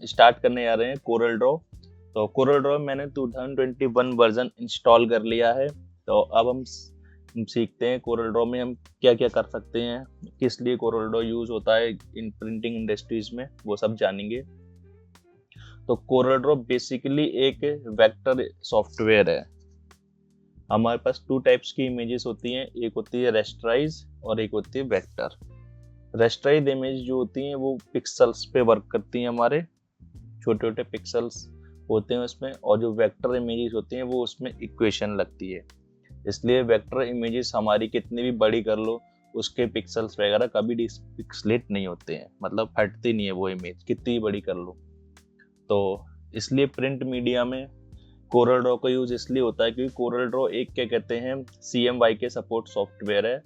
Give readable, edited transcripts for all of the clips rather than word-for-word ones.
Start करने जा रहे हैं कोरल ड्रॉ। तो कोरल ड्रॉ मैंने 2021 वर्जन इंस्टॉल कर लिया है। तो अब हम सीखते हैं कोरल ड्रॉ में हम क्या क्या कर सकते हैं, किस लिए कोरल ड्रॉ यूज होता है इन प्रिंटिंग इंडस्ट्रीज में, वो सब जानेंगे। तो कोरल ड्रॉ बेसिकली एक वेक्टर सॉफ्टवेयर है। हमारे पास 2 टाइप्स की इमेजेस होती हैं, एक होती है रेस्टराइज और एक होती है वेक्टर। रेस्टराइज इमेज जो होती हैं वो पिक्सल्स पे वर्क करती हैं, हमारे छोटे छोटे पिक्सल्स होते हैं उसमें, और जो वेक्टर इमेजेस होती हैं वो उसमें इक्वेशन लगती है। इसलिए वेक्टर इमेजेस हमारी कितनी भी बड़ी कर लो उसके पिक्सल्स वगैरह कभी पिक्सलेट नहीं होते हैं, मतलब फटती नहीं है वो इमेज कितनी बड़ी कर लो। तो इसलिए प्रिंट मीडिया में कोरल ड्रॉ का यूज इसलिए होता है क्योंकि कोरल ड्रॉ एक क्या कहते हैं CMY के सपोर्ट सॉफ्टवेयर है।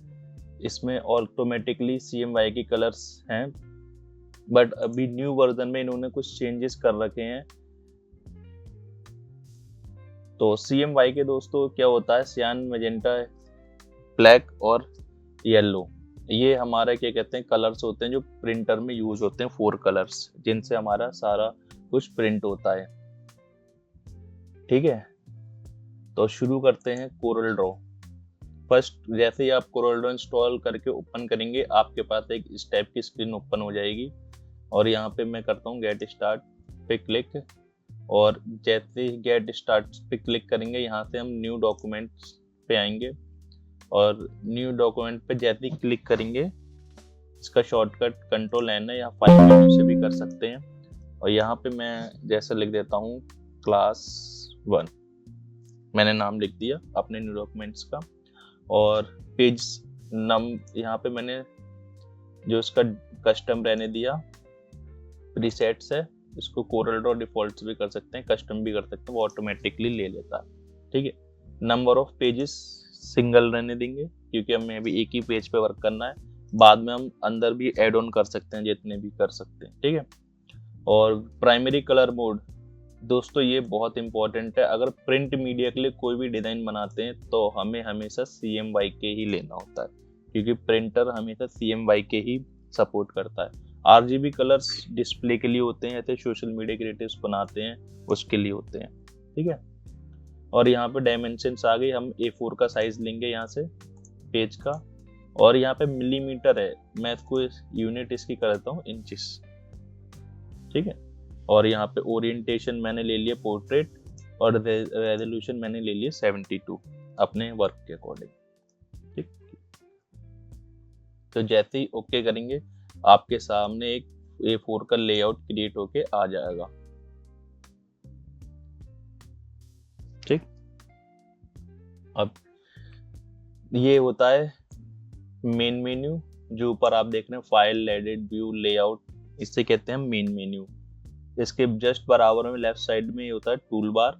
इसमें ऑटोमेटिकली CMY के कलर्स हैं, बट अभी न्यू वर्जन में इन्होंने कुछ चेंजेस कर रखे हैं। तो CMY के दोस्तों क्या होता है, सियान, मैजेंटा, ब्लैक और येलो, ये हमारा क्या कहते हैं कलर्स होते हैं जो प्रिंटर में यूज होते हैं, 4 कलर्स जिनसे हमारा सारा कुछ प्रिंट होता है। ठीक है, तो शुरू करते हैं कोरल ड्रॉ। फर्स्ट जैसे ही आप कोरल ड्रॉ इंस्टॉल करके ओपन करेंगे आपके पास एक इस टाइप की स्क्रीन ओपन हो जाएगी, और यहाँ पे मैं करता हूँ गेट स्टार्ट पे क्लिक, और जैसे ही गेट स्टार्ट पे क्लिक करेंगे यहाँ से हम न्यू डॉक्यूमेंट्स पे आएंगे, और न्यू डॉक्यूमेंट पे जैसे ही क्लिक करेंगे इसका शॉर्टकट Ctrl+N है, या फाइल मेन्यू से भी कर सकते हैं। और यहाँ पे मैं जैसे लिख देता हूँ क्लास 1, मैंने नाम लिख दिया अपने न्यू डॉक्यूमेंट्स का, और पेज नम यहाँ पे मैंने जो इसका कस्टम रहने दिया, प्रीसेट्स है, इसको कोरल ड्रॉ डिफॉल्ट भी कर सकते हैं, कस्टम भी कर सकते हैं, वो ऑटोमेटिकली ले लेता है। ठीक है, नंबर ऑफ पेजेस सिंगल रहने देंगे क्योंकि हमें अभी एक ही पेज पे वर्क करना है, बाद में हम अंदर भी ऐड ऑन कर सकते हैं जितने भी कर सकते हैं। ठीक है, और प्राइमरी कलर मोड दोस्तों ये बहुत इंपॉर्टेंट है। अगर प्रिंट मीडिया के लिए कोई भी डिजाइन बनाते हैं तो हमें हमेशा CMY के ही लेना होता है, क्योंकि प्रिंटर हमेशा CMY के ही सपोर्ट करता है। RGB कलर्स डिस्प्ले के लिए होते हैं, जैसे सोशल मीडिया क्रिएटिव्स बनाते हैं उसके लिए होते हैं। ठीक है, और यहाँ पे डायमेंशंस आ गई, हम A4 का साइज लेंगे यहाँ से पेज का, और यहाँ पे मिलीमीटर है, मैं इसको यूनिट इसकी कर देता हूँ इंचेस। ठीक है, और यहाँ पे ओरिएंटेशन मैंने ले लिया पोर्ट्रेट, और रेजोल्यूशन मैंने ले लिया 72 अपने वर्क के अकॉर्डिंग। ठीक, तो जैसे ही ओके करेंगे आपके सामने एक A4 का लेआउट क्रिएट होके आ जाएगा। ठीक, अब ये होता है मेन मेन्यू, जो ऊपर आप देख रहे हैं फाइल, एडिट, व्यू, लेआउट, इससे कहते हैं मेन मेन्यू। इसके जस्ट बराबर में लेफ्ट साइड में ये होता है टूल बार।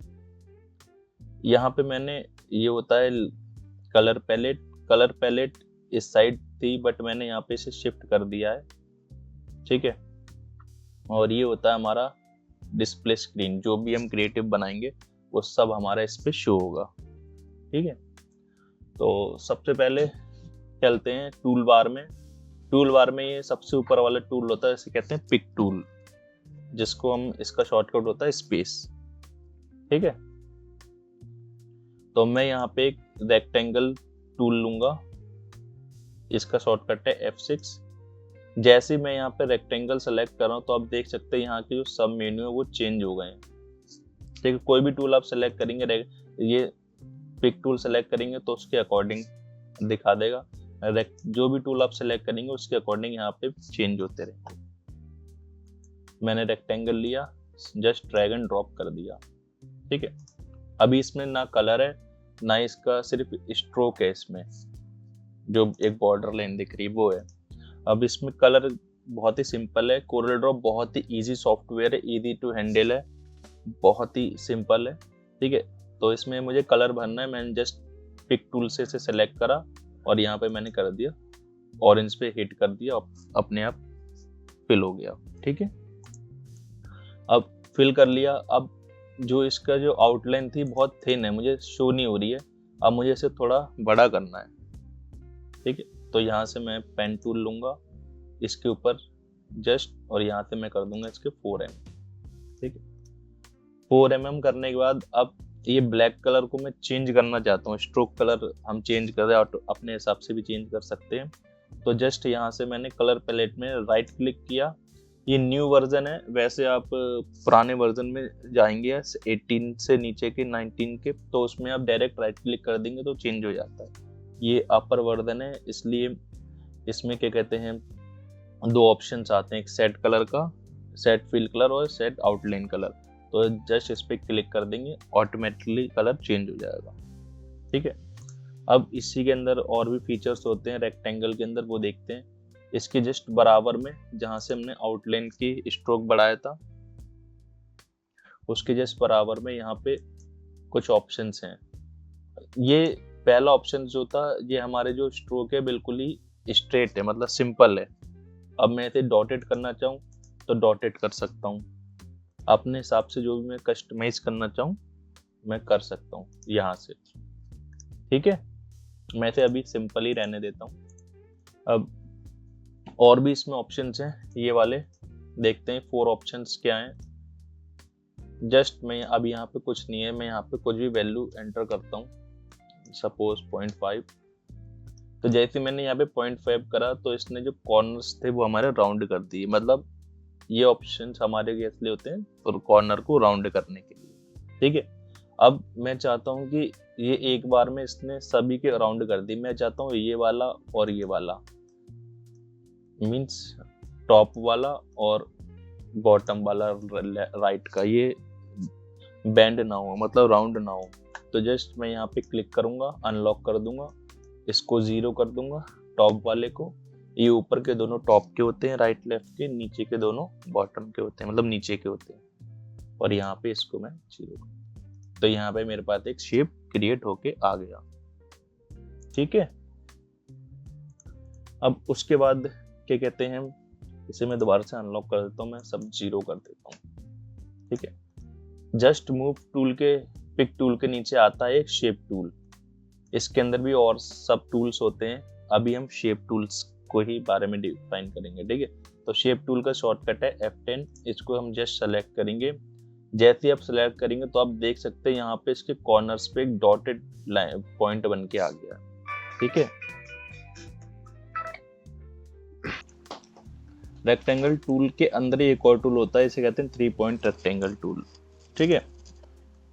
यहाँ पे मैंने ये होता है कलर पैलेट, कलर पैलेट इस साइड थी बट मैंने यहाँ पे इसे शिफ्ट कर दिया है। ठीक है, और ये होता है हमारा डिस्प्ले स्क्रीन, जो भी हम क्रिएटिव बनाएंगे वो सब हमारा इस पे शो होगा। ठीक है, तो सबसे पहले चलते हैं टूल बार में। टूल बार में ये सबसे ऊपर वाला टूल होता है, इसे कहते हैं पिक टूल, जिसको हम इसका शॉर्टकट होता है स्पेस। ठीक है, तो मैं यहाँ पे एक रेक्टेंगल टूल लूंगा, इसका शॉर्टकट है F6। जैसे मैं यहाँ पे रेक्टेंगल सेलेक्ट कर रहा हूँ तो आप देख सकते हैं यहाँ के जो सब मेन्यू है वो चेंज हो गए हैं। ठीक है, कोई भी टूल आप सेलेक्ट करेंगे, ये पिक टूल सेलेक्ट करेंगे तो उसके अकॉर्डिंग दिखा देगा, जो भी टूल आप सेलेक्ट करेंगे उसके अकॉर्डिंग यहाँ पे चेंज होते रहेंगे। मैंने रेक्टेंगल लिया, जस्ट ड्रैग एंड ड्रॉप कर दिया। ठीक है, अभी इसमें ना कलर है ना इसका सिर्फ स्ट्रोक है, इसमें जो एक बॉर्डर लाइन दिख रही है वो है। अब इसमें कलर बहुत ही सिंपल है, कोरल ड्रॉ बहुत ही इजी सॉफ्टवेयर है, इजी टू हैंडल है, बहुत ही सिंपल है। ठीक है, तो इसमें मुझे कलर भरना है, मैंने जस्ट पिक टूल से इसे सेलेक्ट करा और यहाँ पे मैंने कर दिया ऑरेंज पे हिट कर दिया, अपने आप फिल हो गया। ठीक है, अब फिल कर लिया। अब जो इसका जो आउटलाइन थी बहुत थिन है, मुझे शो नहीं हो रही है, अब मुझे इसे थोड़ा बड़ा करना है। ठीक है, तो यहाँ से मैं पेन टूल लूंगा, इसके ऊपर जस्ट, और यहाँ से मैं कर दूंगा इसके 4M। ठीक है। 4 mm करने के बाद अब ये ब्लैक कलर को मैं चेंज करना चाहता हूँ, स्ट्रोक कलर हम चेंज कर रहे हैं और अपने हिसाब से भी चेंज कर सकते हैं। तो जस्ट यहाँ से मैंने कलर पैलेट में राइट क्लिक किया, ये न्यू वर्जन है, वैसे आप पुराने वर्जन में जाएंगे 18 से नीचे के 19 के, तो उसमें आप डायरेक्ट राइट क्लिक कर देंगे तो चेंज हो जाता है। ये अपर वर्जन है, इसलिए इसमें क्या कहते हैं, 2 ऑप्शंस आते हैं, एक सेट कलर का, सेट फिल कलर और सेट आउटलाइन कलर। तो जस्ट इस पर क्लिक कर देंगे, ऑटोमेटिकली कलर चेंज हो जाएगा। ठीक है। अब इसी के अंदर और भी फीचर्स होते हैं रेक्टेंगल के अंदर, वो देखते हैं। इसके जस्ट बराबर में जहां से हमने आउटलाइन की स्ट्रोक बढ़ाया था, उसके जस्ट बराबर में यहाँ पे कुछ ऑप्शंस हैं। ये पहला ऑप्शन जो था, ये हमारे जो स्ट्रोक है बिल्कुल ही स्ट्रेट है, मतलब सिंपल है। अब मैं इसे डॉटेड करना चाहूँ तो डॉटेड कर सकता हूँ, अपने हिसाब से जो भी मैं कस्टमाइज करना चाहूँ मैं कर सकता हूँ यहाँ से। ठीक है, मैं इसे अभी सिंपल ही रहने देता हूँ। अब और भी इसमें ऑप्शंस हैं, ये वाले देखते हैं 4 ऑप्शंस क्या हैं। जस्ट मैं अब यहाँ पे कुछ नहीं है, मैं यहाँ पे कुछ भी वैल्यू एंटर करता हूँ, सपोज 0.5। तो जैसे मैंने यहाँ पे 0.5 करा तो इसने जो कॉर्नर्स थे वो हमारे राउंड कर दिए। मतलब ये ऑप्शंस हमारे लिए होते हैं तो कॉर्नर को राउंड करने के लिए। ठीक है। अब मैं चाहता हूँ कि ये एक बार में इसने सभी के राउंड कर दी। मैं चाहता हूँ ये वाला और ये वाला, मीन्स टॉप वाला और बॉटम वाला राइट का, ये बैंड ना हो, मतलब राउंड ना हो। तो जस्ट मैं यहाँ पे क्लिक करूंगा, अनलॉक कर दूंगा, इसको 0 कर दूंगा टॉप वाले को। ये ऊपर के दोनों टॉप के होते हैं, राइट लेफ्ट के, नीचे के दोनों बॉटम के होते हैं, मतलब नीचे के होते हैं। और यहाँ पे इसको मैं 0 कर, तो यहाँ पे मेरे पास एक शेप क्रिएट होके आ गया। ठीक है। अब उसके बाद क्या कहते हैं, इसे मैं दोबारा से अनलॉक कर देता हूँ, मैं सब 0 कर देता हूँ। ठीक है। जस्ट मूव टूल के पिक टूल के नीचे आता है एक शेप टूल, इसके अंदर भी और सब टूल्स होते हैं। अभी हम शेप टूल्स को ही बारे में डिफाइन करेंगे। ठीक है। तो शेप टूल का शॉर्टकट है F10, इसको हम जस्ट सेलेक्ट करेंगे। जैसे ही आप सेलेक्ट करेंगे तो आप देख सकते हैं यहाँ पे इसके कॉर्नर्स पे एक डॉटेड लाइन पॉइंट बन के आ गया। ठीक है। रेक्टेंगल टूल के अंदर ही एक और टूल होता है, इसे कहते हैं 3 पॉइंट रेक्टेंगल टूल। ठीक है।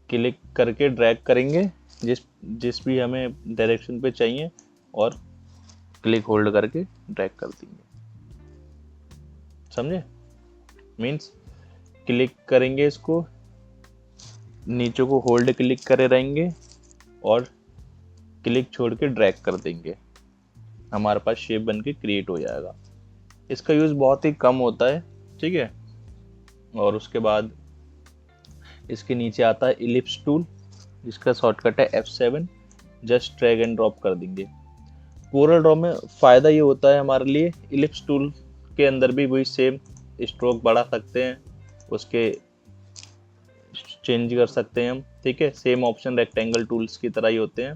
क्लिक करके ड्रैग करेंगे जिस भी हमें डायरेक्शन पे चाहिए और क्लिक होल्ड करके ड्रैग कर देंगे। समझे? मीन्स क्लिक करेंगे, इसको नीचे को होल्ड क्लिक करे रहेंगे और क्लिक छोड़ के ड्रैग कर देंगे, हमारे पास शेप बन के क्रिएट हो जाएगा। इसका यूज बहुत ही कम होता है। ठीक है। और उसके बाद इसके नीचे आता है इलिप्स टूल, जिसका शॉर्टकट है F7, just drag and drop कर देंगे। कोरल ड्रॉ में फ़ायदा ये होता है हमारे लिए, इलिप्स टूल के अंदर भी वही सेम स्ट्रोक बढ़ा सकते हैं, उसके चेंज कर सकते हैं हम। ठीक है। सेम ऑप्शन रेक्टेंगल टूल्स की तरह ही होते हैं।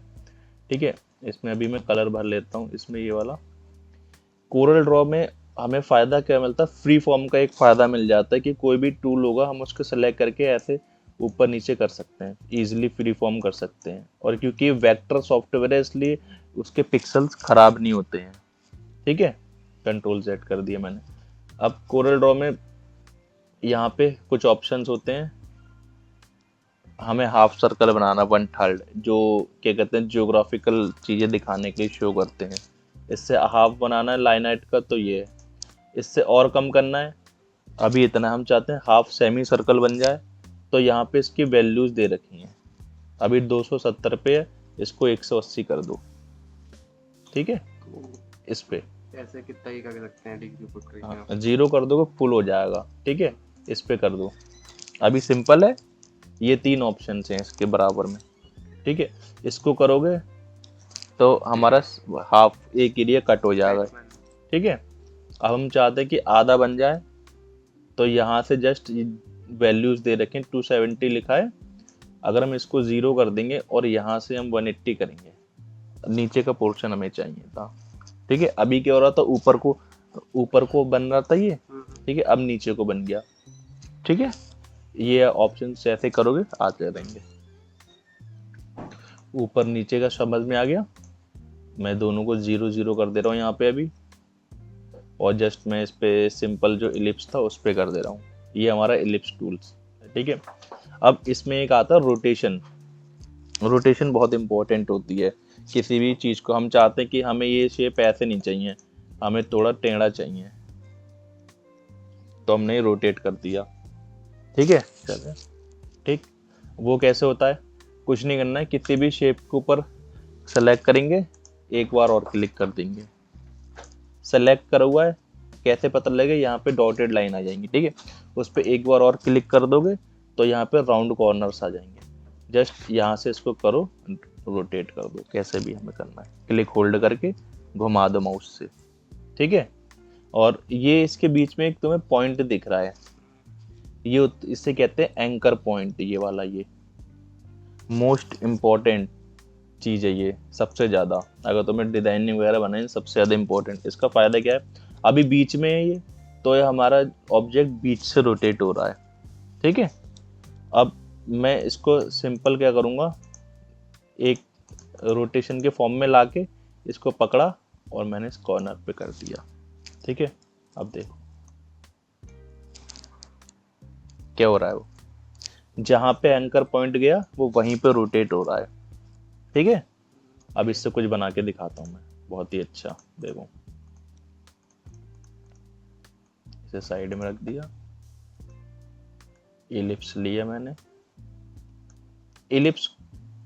ठीक है। इसमें अभी मैं कलर भर लेता हूँ, इसमें ये वाला। कोरल ड्रॉ में हमें फ़ायदा क्या मिलता है, फ्री फॉर्म का एक फ़ायदा मिल जाता है कि कोई भी टूल होगा हम उसको सेलेक्ट करके ऐसे ऊपर नीचे कर सकते हैं, इजीली फ्री फॉर्म कर सकते हैं। और क्योंकि ये वेक्टर सॉफ्टवेयर है इसलिए उसके पिक्सल्स खराब नहीं होते हैं। ठीक है। कंट्रोल Z कर दिया मैंने। अब कोरल ड्रॉ में यहाँ पे कुछ ऑप्शंस होते हैं, हमें हाफ सर्कल बनाना 1/3, जो क्या कहते हैं जियोग्राफिकल चीज़ें दिखाने के लिए शो करते हैं। इससे हाफ बनाना है लाइन हाइट का, तो ये है। इससे और कम करना है, अभी इतना हम चाहते हैं हाफ सेमी सर्कल बन जाए, तो यहाँ पे इसकी वैल्यूज दे रखी हैं। अभी 270 पे है, इसको 180 कर दो। ठीक है। इस पे ऐसे कितना ही कर सकते हैं, डिग्री पुट करके 0 कर दोगे फुल हो जाएगा। ठीक है। इस पे कर दो। अभी सिंपल है, ये 3 ऑप्शन हैं इसके बराबर में। ठीक है। इसको करोगे तो हमारा हाफ एक एरिया कट हो जाएगा। ठीक है। अब हम चाहते हैं कि आधा बन जाए, तो यहाँ से जस्ट वैल्यूज दे रखें, 270 लिखा है। अगर हम इसको 0 कर देंगे और यहाँ से हम 180 करेंगे, नीचे का पोर्शन हमें चाहिए था। ठीक है। अभी क्या हो रहा था, ऊपर को बन रहा था ये। ठीक है। अब नीचे को बन गया। ठीक है। ये ऑप्शन ऐसे करोगे आते रहेंगे। ऊपर नीचे का समझ में आ गया। मैं दोनों को 0 0 कर दे रहा हूँ यहाँ पे अभी, और जस्ट मैं इस पे सिंपल जो इलिप्स था उस पे कर दे रहा हूँ। ये हमारा इलिप्स टूल्स, ठीक है। अब इसमें एक आता है रोटेशन। रोटेशन बहुत इंपॉर्टेंट होती है किसी भी चीज़ को। हम चाहते हैं कि हमें ये शेप ऐसे नहीं चाहिए, हमें थोड़ा टेढ़ा चाहिए, तो हमने रोटेट कर दिया, ठीक है। चलिए, ठीक। वो कैसे होता है, कुछ नहीं करना है, किसी भी शेप के ऊपर सेलेक्ट करेंगे, एक बार और क्लिक कर देंगे। सेलेक्ट करा हुआ है, कैसे पता लगेगा, यहाँ पे डॉटेड लाइन आ जाएंगी, ठीक है। उस पर एक बार और क्लिक कर दोगे तो यहाँ पे राउंड कॉर्नर्स आ जाएंगे। जस्ट यहाँ से इसको करो, रोटेट कर दो, कैसे भी हमें करना है, क्लिक होल्ड करके घुमा दो माउस से, ठीक है। और ये इसके बीच में एक तुम्हें पॉइंट दिख रहा है, ये इससे कहते हैं एंकर पॉइंट। ये वाला, ये मोस्ट इम्पॉर्टेंट चीज़ है, ये सबसे ज़्यादा। अगर तुम्हें डिजाइनिंग वगैरह बनाए सबसे ज़्यादा इम्पोर्टेंट। इसका फ़ायदा क्या है, अभी बीच में है ये, तो ये हमारा ऑब्जेक्ट बीच से रोटेट हो रहा है, ठीक है। अब मैं इसको सिंपल क्या करूँगा, एक रोटेशन के फॉर्म में लाके इसको पकड़ा और मैंने इस कॉर्नर पे कर दिया, ठीक है। अब देखो क्या हो रहा है, वो जहाँ पे एंकर पॉइंट गया वो वहीं पे रोटेट हो रहा है, ठीक है। अब इससे कुछ बना के दिखाता हूँ मैं, बहुत ही अच्छा। देखो, इसे साइड में रख दिया, इलिप्स लिया मैंने। इलिप्स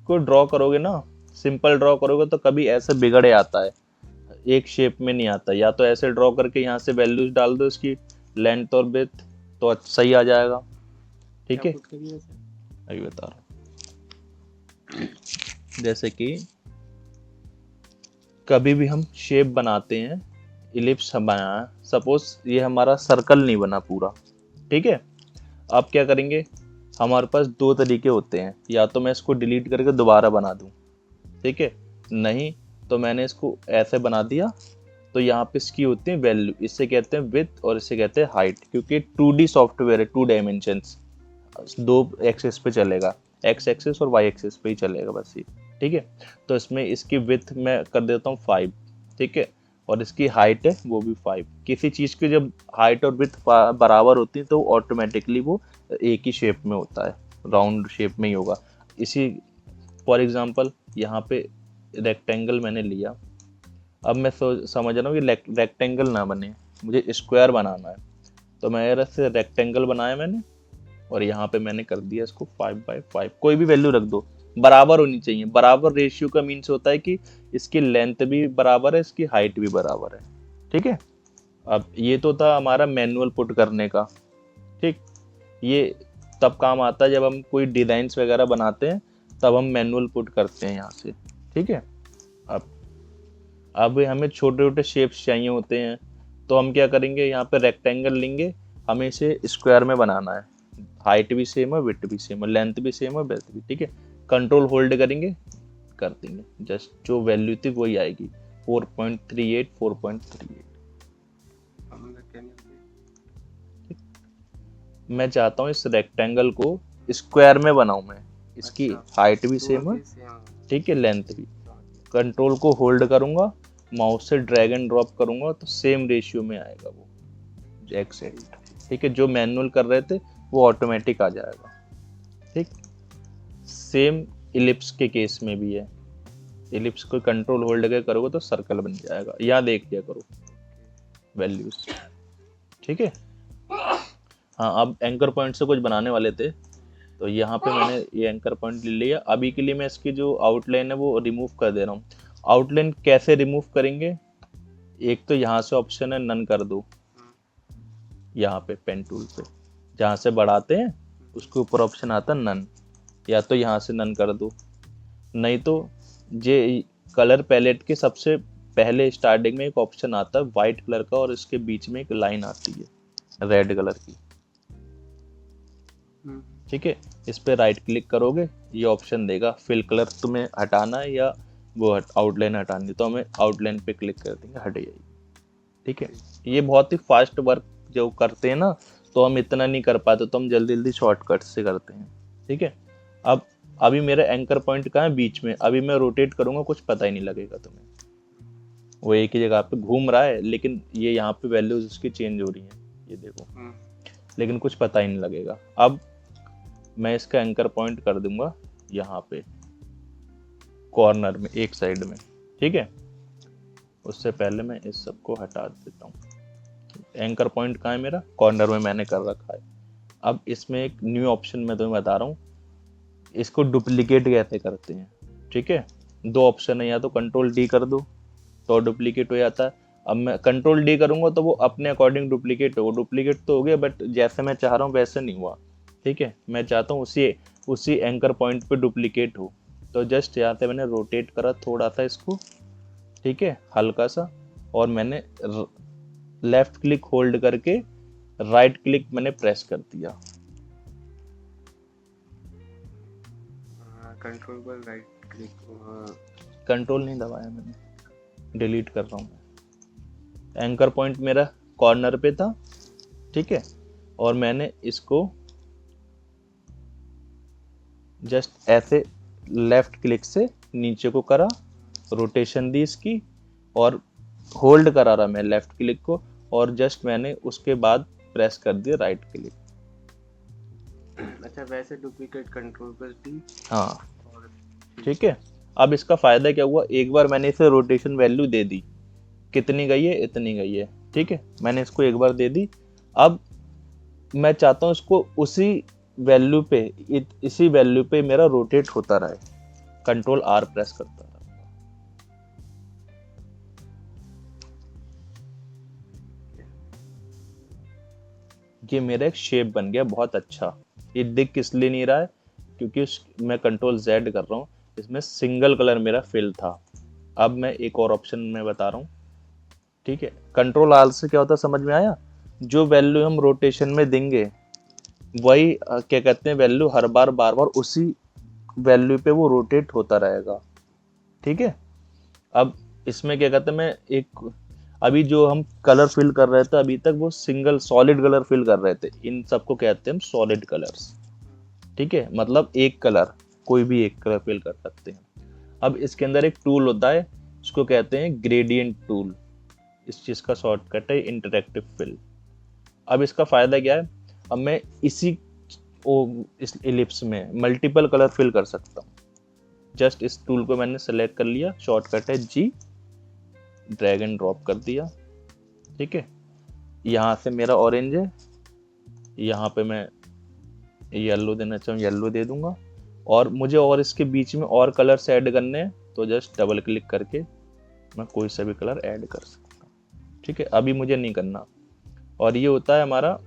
को ड्रॉ करोगे ना, सिंपल ड्रॉ करोगे तो कभी ऐसे बिगड़े आता है, एक शेप में नहीं आता। या तो ऐसे ड्रॉ करके यहाँ से वैल्यूज डाल दो इसकी, लेंथ और विड्थ, तो सही आ जाएगा, ठीक है। अभी बता रहा हूँ, जैसे कि कभी भी हम शेप बनाते हैं, इलिप्स हम बनाया, सपोज ये हमारा सर्कल नहीं बना पूरा, ठीक है। अब क्या करेंगे, हमारे पास दो तरीके होते हैं, या तो मैं इसको डिलीट करके दोबारा बना दूं, ठीक है, नहीं तो मैंने इसको ऐसे बना दिया, तो यहाँ पे इसकी होती है वैल्यू, इससे कहते हैं विड्थ और इससे कहते हैं हाइट, क्योंकि 2D सॉफ्टवेयर है, 2 डायमेंशंस, 2 एक्सेस पे चलेगा, एक्स एक्सेस और वाई एक्सेस पे ही चलेगा बस ये, ठीक है। तो इसमें इसकी विड्थ मैं कर देता हूँ 5, ठीक है, और इसकी हाइट है वो भी 5। किसी चीज़ की जब हाइट और विड्थ बराबर होती है तो ऑटोमेटिकली वो एक ही शेप में होता है, राउंड शेप में ही होगा। इसी फॉर एग्जांपल यहाँ पे रेक्टेंगल मैंने लिया, अब मैं समझ रहा हूँ कि रेक्टेंगल ना बने, मुझे स्क्वायर बनाना है, तो मैं ऐसे रेक्टेंगल बनाया मैंने, और यहाँ पे मैंने कर दिया इसको 5/5। कोई भी वैल्यू रख दो, बराबर होनी चाहिए। बराबर रेशियो का मीन्स होता है कि इसकी लेंथ भी बराबर है, इसकी हाइट भी बराबर है, ठीक है। अब ये तो था हमारा मैनुअल पुट करने का, ठीक। ये तब काम आता है जब हम कोई डिजाइन्स वगैरह बनाते हैं, तब हम मैनुअल पुट करते हैं यहाँ से, ठीक है। अब हमें छोटे छोटे शेप्स चाहिए होते हैं, तो हम क्या करेंगे, यहाँ पे रेक्टेंगल लेंगे, हमें इसे स्क्वायर में बनाना है, हाइट भी सेम है, विड्थ भी सेम है, लेंथ भी सेम है, ब्रेड्थ भी, ठीक है। कंट्रोल होल्ड करेंगे, कर देंगे, जस्ट जो वैल्यू थी वही आएगी, 4.38 4.38। मैं चाहता हूँ इस रेक्टेंगल को स्क्वायर में बनाऊं मैं, इसकी हाइट भी सेम है, ठीक है, लेंथ भी। कंट्रोल को होल्ड करूंगा, माउस से ड्रैग एंड ड्रॉप करूंगा, तो सेम रेशियो में आएगा वो एग्जैक्ट, ठीक है। जो मैनुअल कर रहे थे वो ऑटोमेटिक आ जाएगा, ठीक। सेम इलिप्स के केस में भी है, इलिप्स को कंट्रोल होल्ड करके करोगे तो सर्कल बन जाएगा। यहाँ देख लिया करो वैल्यूज, ठीक है। हाँ, अब एंकर पॉइंट से कुछ बनाने वाले थे, तो यहाँ पे मैंने ये एंकर पॉइंट ले लिया। अभी के लिए मैं इसकी जो आउटलाइन है वो रिमूव कर दे रहा हूँ। आउटलाइन कैसे रिमूव करेंगे, एक तो यहाँ से ऑप्शन है नन कर दो, यहाँ पे पेन टूल पे जहाँ से बढ़ाते हैं उसके ऊपर ऑप्शन आता है नन, या तो यहाँ से नन कर दो, नहीं तो ये कलर पैलेट के सबसे पहले स्टार्टिंग में एक ऑप्शन आता है वाइट कलर का, और इसके बीच में एक लाइन आती है रेड कलर की, ठीक है। इस पे राइट क्लिक करोगे, ये ऑप्शन देगा फिल कलर तुम्हें हटाना है या वो आउटलाइन हटानी है, तो हमें आउटलाइन पे क्लिक कर देंगे, हट जाएगी, ठीक है। ये बहुत ही फास्ट वर्क जो करते हैं ना, तो हम इतना नहीं कर पाते, तो हम जल्दी जल्दी शॉर्टकट से करते हैं। ठीक है, अब अभी मेरा एंकर पॉइंट कहाँ है, बीच में। अभी मैं रोटेट करूंगा, कुछ पता ही नहीं लगेगा तुम्हें, वो एक ही जगह पे घूम रहा है, लेकिन ये यहाँ पे वैल्यूज उसकी चेंज हो रही हैं, ये देखो, लेकिन कुछ पता ही नहीं लगेगा। अब मैं इसका एंकर पॉइंट कर दूंगा यहाँ पे कॉर्नर में, एक साइड में। ठीक है, उससे पहले मैं इस सबको हटा देता हूँ। एंकर पॉइंट कहाँ है मेरा, कॉर्नर में मैंने कर रखा है। अब इसमें एक न्यू ऑप्शन मैं तुम्हें बता रहा हूँ, इसको डुप्लीकेट कैसे करते हैं। ठीक है, दो ऑप्शन है, या तो कंट्रोल डी कर दो तो डुप्लीकेट हो जाता है। अब मैं कंट्रोल डी करूंगा तो वो अपने अकॉर्डिंग डुप्लीकेट तो हो गया, बट जैसे मैं चाह रहा हूँ वैसे नहीं हुआ। ठीक है, मैं चाहता हूँ उसी एंकर पॉइंट पे डुप्लीकेट हो, तो जस्ट यहाँ से मैंने रोटेट करा थोड़ा सा इसको। ठीक है, हल्का सा, और मैंने लेफ्ट क्लिक होल्ड करके राइट क्लिक मैंने प्रेस कर दिया। कंट्रोल पर राइट क्लिक, कंट्रोल नहीं दबाया मैंने, डिलीट कर रहा हूँ मैं। एंकर पॉइंट मेरा कॉर्नर पे था। ठीक है, और मैंने इसको जस्ट ऐसे लेफ्ट क्लिक से नीचे को करा, रोटेशन दी इसकी, और होल्ड करा रहा मैं लेफ्ट क्लिक को, और जस्ट मैंने उसके बाद प्रेस कर दिया राइट क्लिक। अच्छा, वैसे डुप्लीकेट कंट्रोल पर डी। हाँ, ठीक है। अब इसका फायदा क्या हुआ, एक बार मैंने इसे रोटेशन वैल्यू दे दी, कितनी गई है, इतनी गई है। ठीक है, मैंने इसको एक बार दे दी। अब मैं चाहता हूँ इसको उसी वैल्यू पे, इसी वैल्यू पे मेरा रोटेट होता रहे, कंट्रोल आर प्रेस करता रहे। ये मेरा एक शेप बन गया बहुत अच्छा। ये दिख किस लिए नहीं रहा है, क्योंकि मैं कंट्रोल जेड कर रहा हूँ, इसमें सिंगल कलर मेरा फिल था। अब मैं एक और ऑप्शन में बता रहा हूँ। ठीक है, कंट्रोल आर से क्या होता है समझ में आया, जो वैल्यू हम रोटेशन में देंगे वही क्या कहते हैं, वैल्यू हर बार बार बार उसी वैल्यू पे वो रोटेट होता रहेगा। ठीक है, अब इसमें क्या कहते हैं, मैं एक अभी जो हम कलर फिल कर रहे थे अभी तक, वो सिंगल सॉलिड कलर फिल कर रहे थे, इन सबको कहते हैं हम सॉलिड कलर्स। ठीक है, मतलब एक कलर, कोई भी एक कलर फिल कर सकते हैं। अब इसके अंदर एक टूल होता है, उसको कहते हैं ग्रेडियंट टूल। इस चीज का शॉर्टकट है इंटरैक्टिव फिल। अब इसका फायदा क्या है, अब मैं इस एलिप्स में मल्टीपल कलर फिल कर सकता हूँ। जस्ट इस टूल को मैंने सेलेक्ट कर लिया, शॉर्टकट है जी, ड्रैग एंड ड्रॉप कर दिया। ठीक है, यहाँ से मेरा ऑरेंज है, यहाँ पे मैं येलो देना चाहूँ, येलो दे दूंगा। और मुझे और इसके बीच में और कलर्स ऐड करने हैं, तो जस्ट डबल क्लिक करके मैं कोई सा भी कलर ऐड कर सकता हूँ। ठीक है, अभी मुझे नहीं करना। और ये होता है हमारा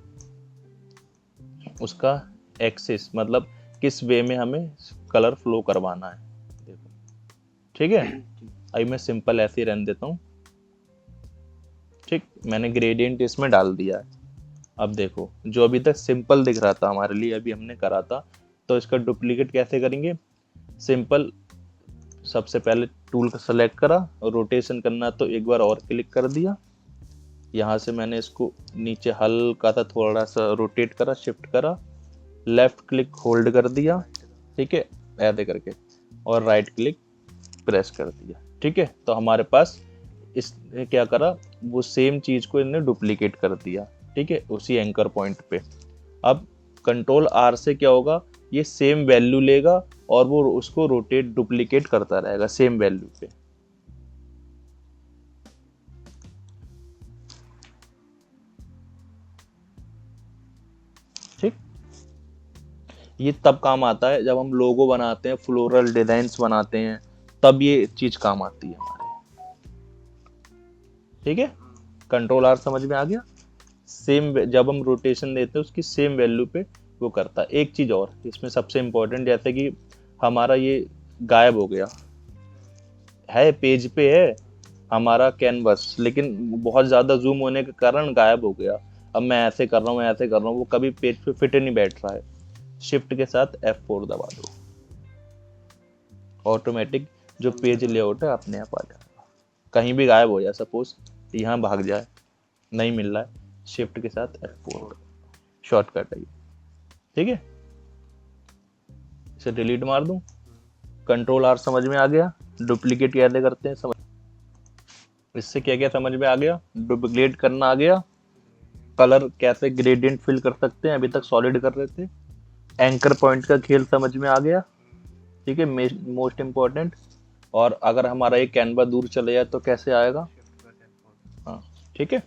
उसका एक्सिस, मतलब किस वे में हमें कलर फ्लो करवाना है, देखो। ठीक है, अभी मैं सिंपल ऐसे ही रहने देता हूँ। ठीक, मैंने ग्रेडियंट इसमें डाल दिया है। अब देखो, जो अभी तक सिंपल दिख रहा था हमारे लिए, अभी हमने करा था, तो इसका डुप्लीकेट कैसे करेंगे। सिंपल, सबसे पहले टूल का सेलेक्ट करा, रोटेशन करना तो एक बार और क्लिक कर दिया, यहाँ से मैंने इसको नीचे हल्का सा थोड़ा सा रोटेट करा, शिफ्ट करा, लेफ्ट क्लिक होल्ड कर दिया। ठीक है, ऐसे करके, और राइट क्लिक प्रेस कर दिया। ठीक है, तो हमारे पास इसने क्या करा, वो सेम चीज को इन्हें डुप्लीकेट कर दिया। ठीक है, उसी एंकर पॉइंट पे। अब कंट्रोल आर से क्या होगा, ये सेम वैल्यू लेगा और वो उसको रोटेट डुप्लीकेट करता रहेगा सेम वैल्यू पे। ठीक, ये तब काम आता है जब हम लोगो बनाते हैं, फ्लोरल डिजाइन्स बनाते हैं, तब ये चीज काम आती है हमारे। ठीक है, कंट्रोल आर समझ में आ गया। सेम जब हम रोटेशन देते हैं उसकी सेम वैल्यू पे वो करता है। एक चीज और इसमें सबसे इंपॉर्टेंट, जैसे कि हमारा ये गायब हो गया है, पेज पे है हमारा कैनवस, लेकिन बहुत ज्यादा जूम होने के कारण गायब हो गया। अब मैं ऐसे कर रहा हूँ, ऐसे कर रहा हूँ, वो कभी पेज पे फिट नहीं बैठ रहा है। शिफ्ट के साथ F4 दबा दो, ऑटोमेटिक जो पेज लेआउट है अपने आप आ जाएगा। कहीं भी गायब हो जाए, सपोज यहाँ भाग जाए, नहीं मिल रहा है, शिफ्ट के साथ F4, शॉर्टकट है ये, ठीक है। इसे डिलीट मार दूं, कंट्रोल आर समझ में आ गया। डुप्लीकेट कैसे करते हैं समझ, इससे क्या क्या समझ में आ गया, डुप्लीकेट करना आ गया, कलर कैसे ग्रेडियंट फिल कर सकते हैं, अभी तक सॉलिड कर रहे थे, एंकर पॉइंट का खेल समझ में आ गया, ठीक है, मोस्ट इम्पोर्टेंट। और अगर हमारा ये कैनवा दूर चले जाए तो कैसे आएगा, शिफ्ट कर देता हूँ। हाँ ठीक है।